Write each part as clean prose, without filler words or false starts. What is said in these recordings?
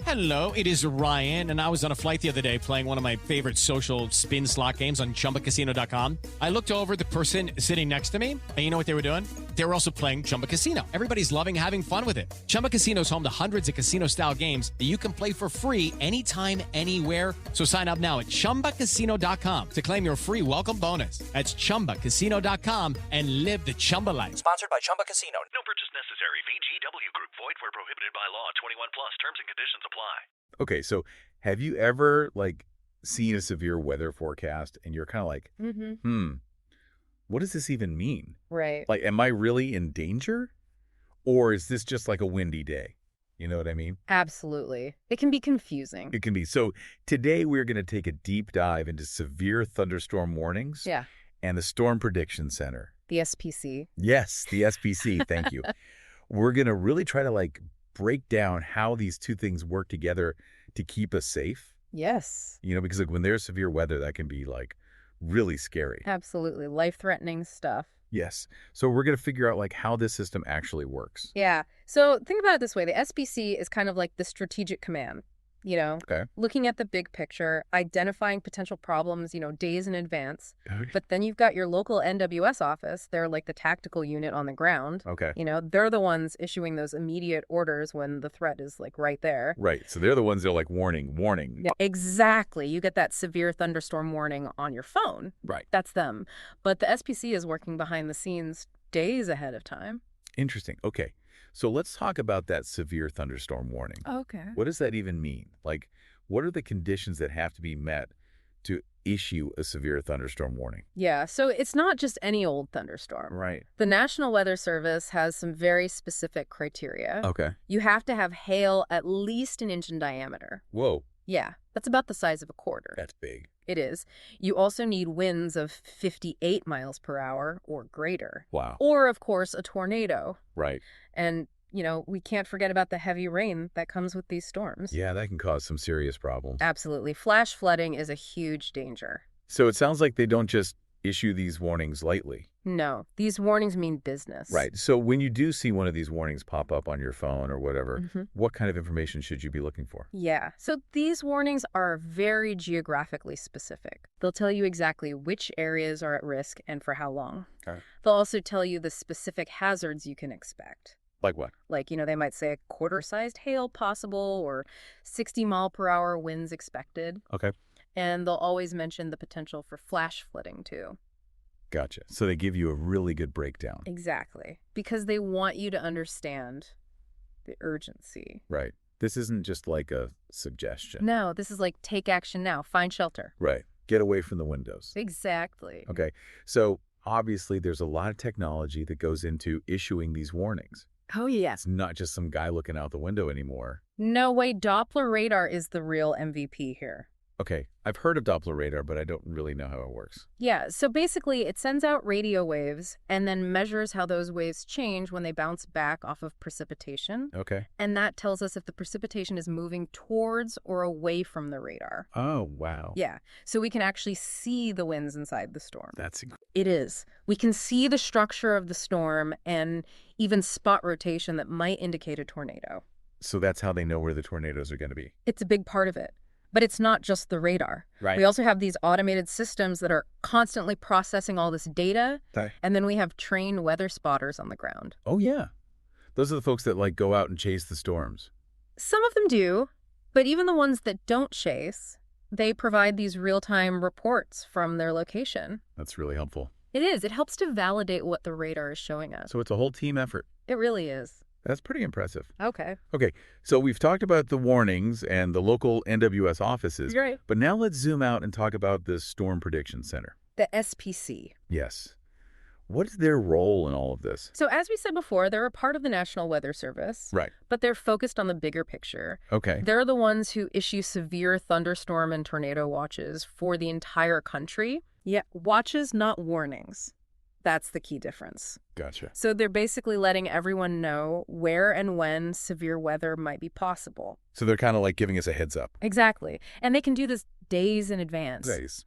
Hello, it is Ryan, and I was on a flight the other day playing one of my favorite social spin slot games on ChumbaCasino.com. I looked over at the person sitting next to me, and you know what they were doing? They were also playing Chumba Casino. Everybody's loving having fun with it. Chumba Casino is home to hundreds of casino-style games that you can play for free anytime, anywhere. So sign up now at ChumbaCasino.com to claim your free welcome bonus. That's ChumbaCasino.com and live the Chumba life. Sponsored by Chumba Casino. No purchase necessary. VGW Group. Void where prohibited by law. 21 plus. Terms and conditions apply. Okay, so have you ever seen a severe weather forecast and you're kind of like, what does this even mean? Right. Like, am I really in danger? Or is this just like a windy day? You know what I mean? Absolutely. It can be confusing. It can be. So today we're going to take a deep dive into severe thunderstorm warnings. Yeah. And the Storm Prediction Center. The SPC. Yes, the SPC. Thank you. We're going to really try to break down how these two things work together to keep us safe. Yes. You know, because when there's severe weather, that can be really scary. Absolutely. Life-threatening stuff. Yes. So we're going to figure out how this system actually works. Yeah. So think about it this way. The SPC is kind of like the strategic command, Okay. looking at the big picture, identifying potential problems, days in advance. Okay. But then you've got your local NWS office. They're like the tactical unit on the ground. Okay. They're the ones issuing those immediate orders when the threat is right there. Right. So they're the ones that are warning. Yeah, exactly. You get that severe thunderstorm warning on your phone. Right. That's them. But the SPC is working behind the scenes days ahead of time. Interesting. Okay. So let's talk about that severe thunderstorm warning. Okay. What does that even mean? What are the conditions that have to be met to issue a severe thunderstorm warning? Yeah, so it's not just any old thunderstorm. Right. The National Weather Service has some very specific criteria. Okay. You have to have hail at least an inch in diameter. Whoa. Yeah, that's about the size of a quarter. That's big. It is. You also need winds of 58 miles per hour or greater. Wow. Or, of course, a tornado. Right. And, we can't forget about the heavy rain that comes with these storms. Yeah, that can cause some serious problems. Absolutely. Flash flooding is a huge danger. So it sounds like they don't just issue these warnings lightly. No, these warnings mean business. Right. So when you do see one of these warnings pop up on your phone or whatever, what kind of information should you be looking for? Yeah. So these warnings are very geographically specific. They'll tell you exactly which areas are at risk and for how long. Okay. They'll also tell you the specific hazards you can expect. Like what? They might say a quarter-sized hail possible or 60-mile-per-hour winds expected. Okay. And they'll always mention the potential for flash flooding, too. Gotcha. So they give you a really good breakdown. Exactly. Because they want you to understand the urgency. Right. This isn't just like a suggestion. No, this is take action now. Find shelter. Right. Get away from the windows. Exactly. Okay. So obviously there's a lot of technology that goes into issuing these warnings. Oh, yes. It's not just some guy looking out the window anymore. No way. Doppler radar is the real MVP here. Okay, I've heard of Doppler radar, but I don't really know how it works. Yeah, so basically it sends out radio waves and then measures how those waves change when they bounce back off of precipitation. Okay. And that tells us if the precipitation is moving towards or away from the radar. Oh, wow. Yeah, so we can actually see the winds inside the storm. That's incredible. It is. We can see the structure of the storm and even spot rotation that might indicate a tornado. So that's how they know where the tornadoes are going to be. It's a big part of it. But it's not just the radar. Right. We also have these automated systems that are constantly processing all this data. Okay. And then we have trained weather spotters on the ground. Oh, yeah. Those are the folks that go out and chase the storms. Some of them do, but even the ones that don't chase, they provide these real-time reports from their location. That's really helpful. It is. It helps to validate what the radar is showing us. So it's a whole team effort. It really is. That's pretty impressive. Okay. Okay, so we've talked about the warnings and the local NWS offices. Right. But now let's zoom out and talk about the Storm Prediction Center. The SPC. Yes. What is their role in all of this? So as we said before, they're a part of the National Weather Service. Right. But they're focused on the bigger picture. Okay. They're the ones who issue severe thunderstorm and tornado watches for the entire country. Yeah, watches, not warnings. That's the key difference. Gotcha. So they're basically letting everyone know where and when severe weather might be possible. So they're kind of like giving us a heads up. Exactly. And they can do this days in advance. Days.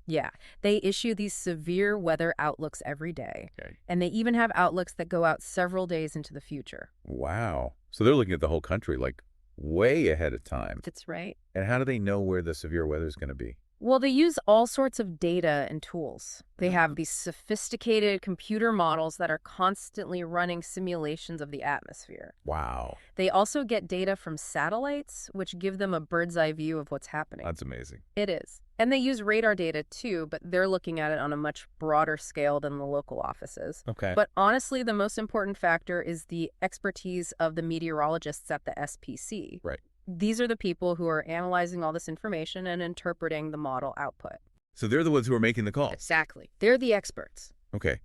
Yeah. They issue these severe weather outlooks every day. Okay. And they even have outlooks that go out several days into the future. Wow. So they're looking at the whole country, like way ahead of time. That's right. And how do they know where the severe weather is going to be? Well, they use all sorts of data and tools. They have these sophisticated computer models that are constantly running simulations of the atmosphere. Wow. They also get data from satellites, which give them a bird's eye view of what's happening. That's amazing. It is. And they use radar data too, but they're looking at it on a much broader scale than the local offices. Okay. But honestly, the most important factor is the expertise of the meteorologists at the SPC. Right. These are the people who are analyzing all this information and interpreting the model output. So they're the ones who are making the calls. Exactly. They're the experts. Okay.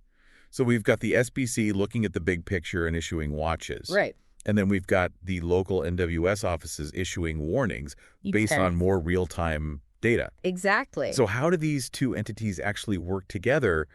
So we've got the SPC looking at the big picture and issuing watches. Right. And then we've got the local NWS offices issuing warnings based on more real-time data. Exactly. So how do these two entities actually work together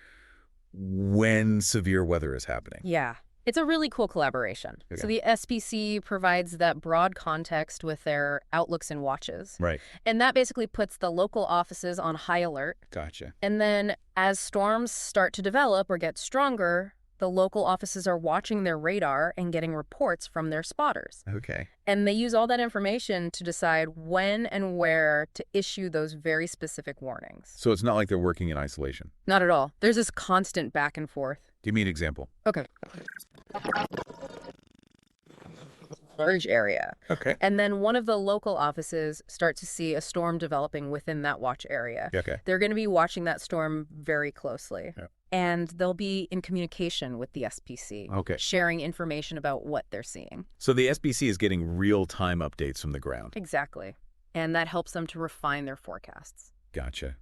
when severe weather is happening? Yeah. It's a really cool collaboration. Okay. So the SPC provides that broad context with their outlooks and watches. Right. And that basically puts the local offices on high alert. Gotcha. And then as storms start to develop or get stronger, the local offices are watching their radar and getting reports from their spotters. Okay. And they use all that information to decide when and where to issue those very specific warnings. So it's not like they're working in isolation. Not at all. There's this constant back and forth. Give me an example. Okay. Large area. Okay. And then one of the local offices start to see a storm developing within that watch area. Okay. They're going to be watching that storm very closely. Yeah. And they'll be in communication with the SPC. Okay. Sharing information about what they're seeing. So the SPC is getting real-time updates from the ground. Exactly. And that helps them to refine their forecasts. Gotcha.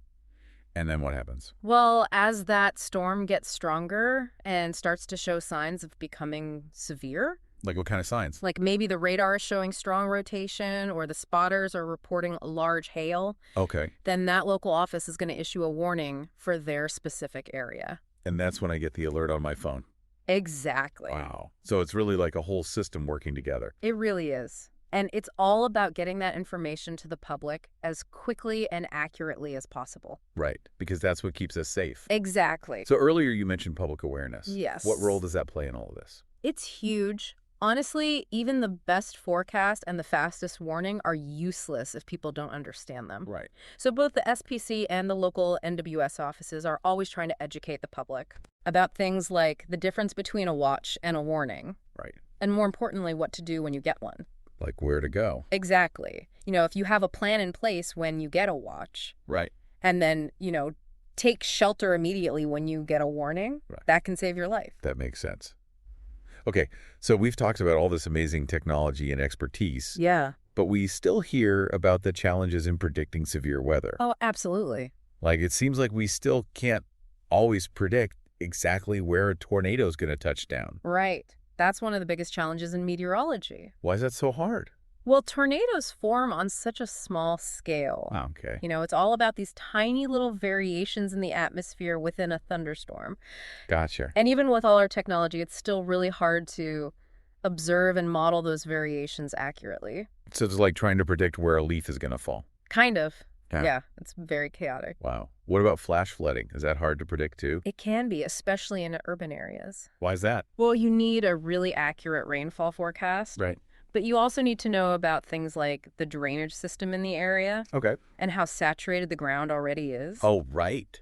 And then what happens? Well, as that storm gets stronger and starts to show signs of becoming severe, Like what kind of signs? like maybe the radar is showing strong rotation or the spotters are reporting large hail, Okay. then that local office is going to issue a warning for their specific area. And that's when I get the alert on my phone. Exactly. Wow. So it's really like a whole system working together. It really is. And it's all about getting that information to the public as quickly and accurately as possible. Right. Because that's what keeps us safe. Exactly. So earlier you mentioned public awareness. Yes. What role does that play in all of this? It's huge. Honestly, even the best forecast and the fastest warning are useless if people don't understand them. Right. So both the SPC and the local NWS offices are always trying to educate the public about things like the difference between a watch and a warning, Right. and more importantly, what to do when you get one. Like where to go. Exactly. You know, if you have a plan in place when you get a watch, Right. and then, take shelter immediately when you get a warning, Right. that can save your life. That makes sense. Okay. So we've talked about all this amazing technology and expertise, Yeah. but we still hear about the challenges in predicting severe weather. Oh, absolutely. Like it seems like we still can't always predict exactly where a tornado is going to touch down. Right. That's one of the biggest challenges in meteorology. Why is that so hard? Well, tornadoes form on such a small scale. Oh, okay. It's all about these tiny little variations in the atmosphere within a thunderstorm. Gotcha. And even with all our technology, it's still really hard to observe and model those variations accurately. So it's like trying to predict where a leaf is going to fall. Kind of. Yeah. Yeah, it's very chaotic. Wow. What about flash flooding? Is that hard to predict too? It can be, especially in urban areas. Why is that? Well, you need a really accurate rainfall forecast. Right. But you also need to know about things like the drainage system in the area Okay. and how saturated the ground already is. Oh, right.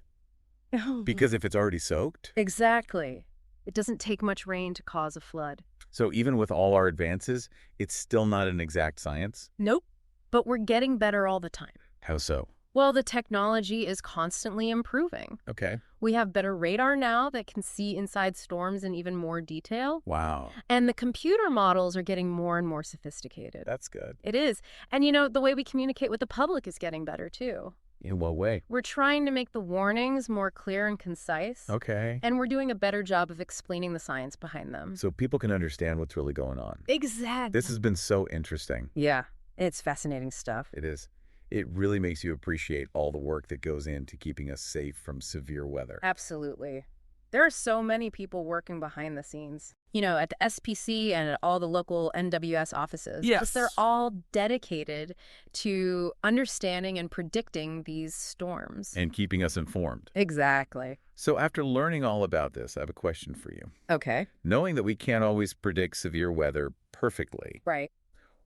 Because if it's already soaked? Exactly. It doesn't take much rain to cause a flood. So even with all our advances, it's still not an exact science? Nope. But we're getting better all the time. How so? Well, the technology is constantly improving. Okay. We have better radar now that can see inside storms in even more detail. Wow. And the computer models are getting more and more sophisticated. That's good. It is. And the way we communicate with the public is getting better too. In what way? We're trying to make the warnings more clear and concise. Okay. And we're doing a better job of explaining the science behind them. So people can understand what's really going on. Exactly. This has been so interesting. Yeah, it's fascinating stuff. It is. It really makes you appreciate all the work that goes into keeping us safe from severe weather. Absolutely. There are so many people working behind the scenes. At the SPC and at all the local NWS offices. Yes. Because they're all dedicated to understanding and predicting these storms. And keeping us informed. Exactly. So after learning all about this, I have a question for you. Okay. Knowing that we can't always predict severe weather perfectly, Right.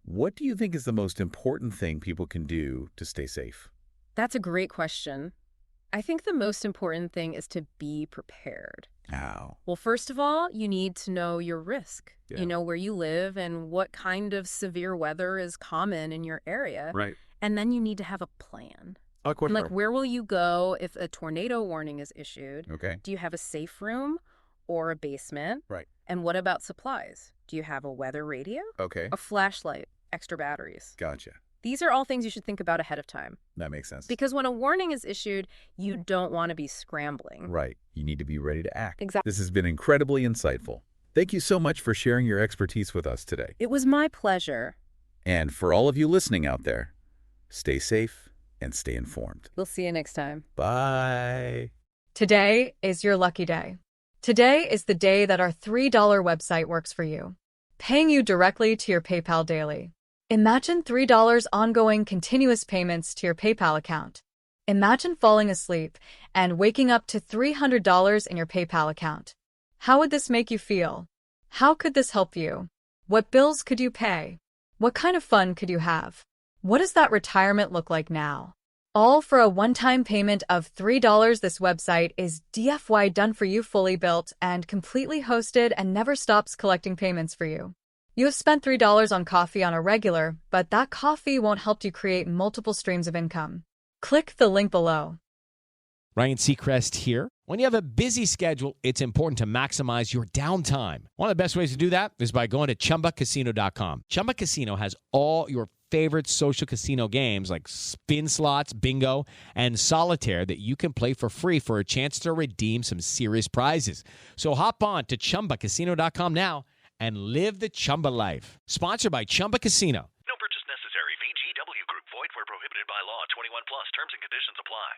What do you think is the most important thing people can do to stay safe? That's a great question. I think the most important thing is to be prepared. How? Well, first of all, you need to know your risk. Yeah. You know where you live and what kind of severe weather is common in your area. Right. And then you need to have a plan. Oh, And like, where will you go if a tornado warning is issued? Okay. Do you have a safe room or a basement? Right. And what about supplies? Do you have a weather radio? Okay. A flashlight? Extra batteries? Gotcha. These are all things you should think about ahead of time. That makes sense. Because when a warning is issued, you don't want to be scrambling. Right. You need to be ready to act. Exactly. This has been incredibly insightful. Thank you so much for sharing your expertise with us today. It was my pleasure. And for all of you listening out there, stay safe and stay informed. We'll see you next time. Bye. Today is your lucky day. Today is the day that our $3 website works for you, paying you directly to your PayPal daily. Imagine $3 ongoing continuous payments to your PayPal account. Imagine falling asleep and waking up to $300 in your PayPal account. How would this make you feel? How could this help you? What bills could you pay? What kind of fun could you have? What does that retirement look like now? All for a one-time payment of $3. This website is DFY done for you, fully built and completely hosted, and never stops collecting payments for you. You have spent $3 on coffee on a regular, but that coffee won't help you create multiple streams of income. Click the link below. Ryan Seacrest here. When you have a busy schedule, it's important to maximize your downtime. One of the best ways to do that is by going to ChumbaCasino.com. Chumba Casino has all your favorite social casino games like spin slots, bingo, and solitaire that you can play for free for a chance to redeem some serious prizes. So hop on to ChumbaCasino.com now and live the Chumba life. Sponsored by Chumba Casino. No purchase necessary. VGW Group. Void where prohibited by law. 21 plus. Terms and conditions apply.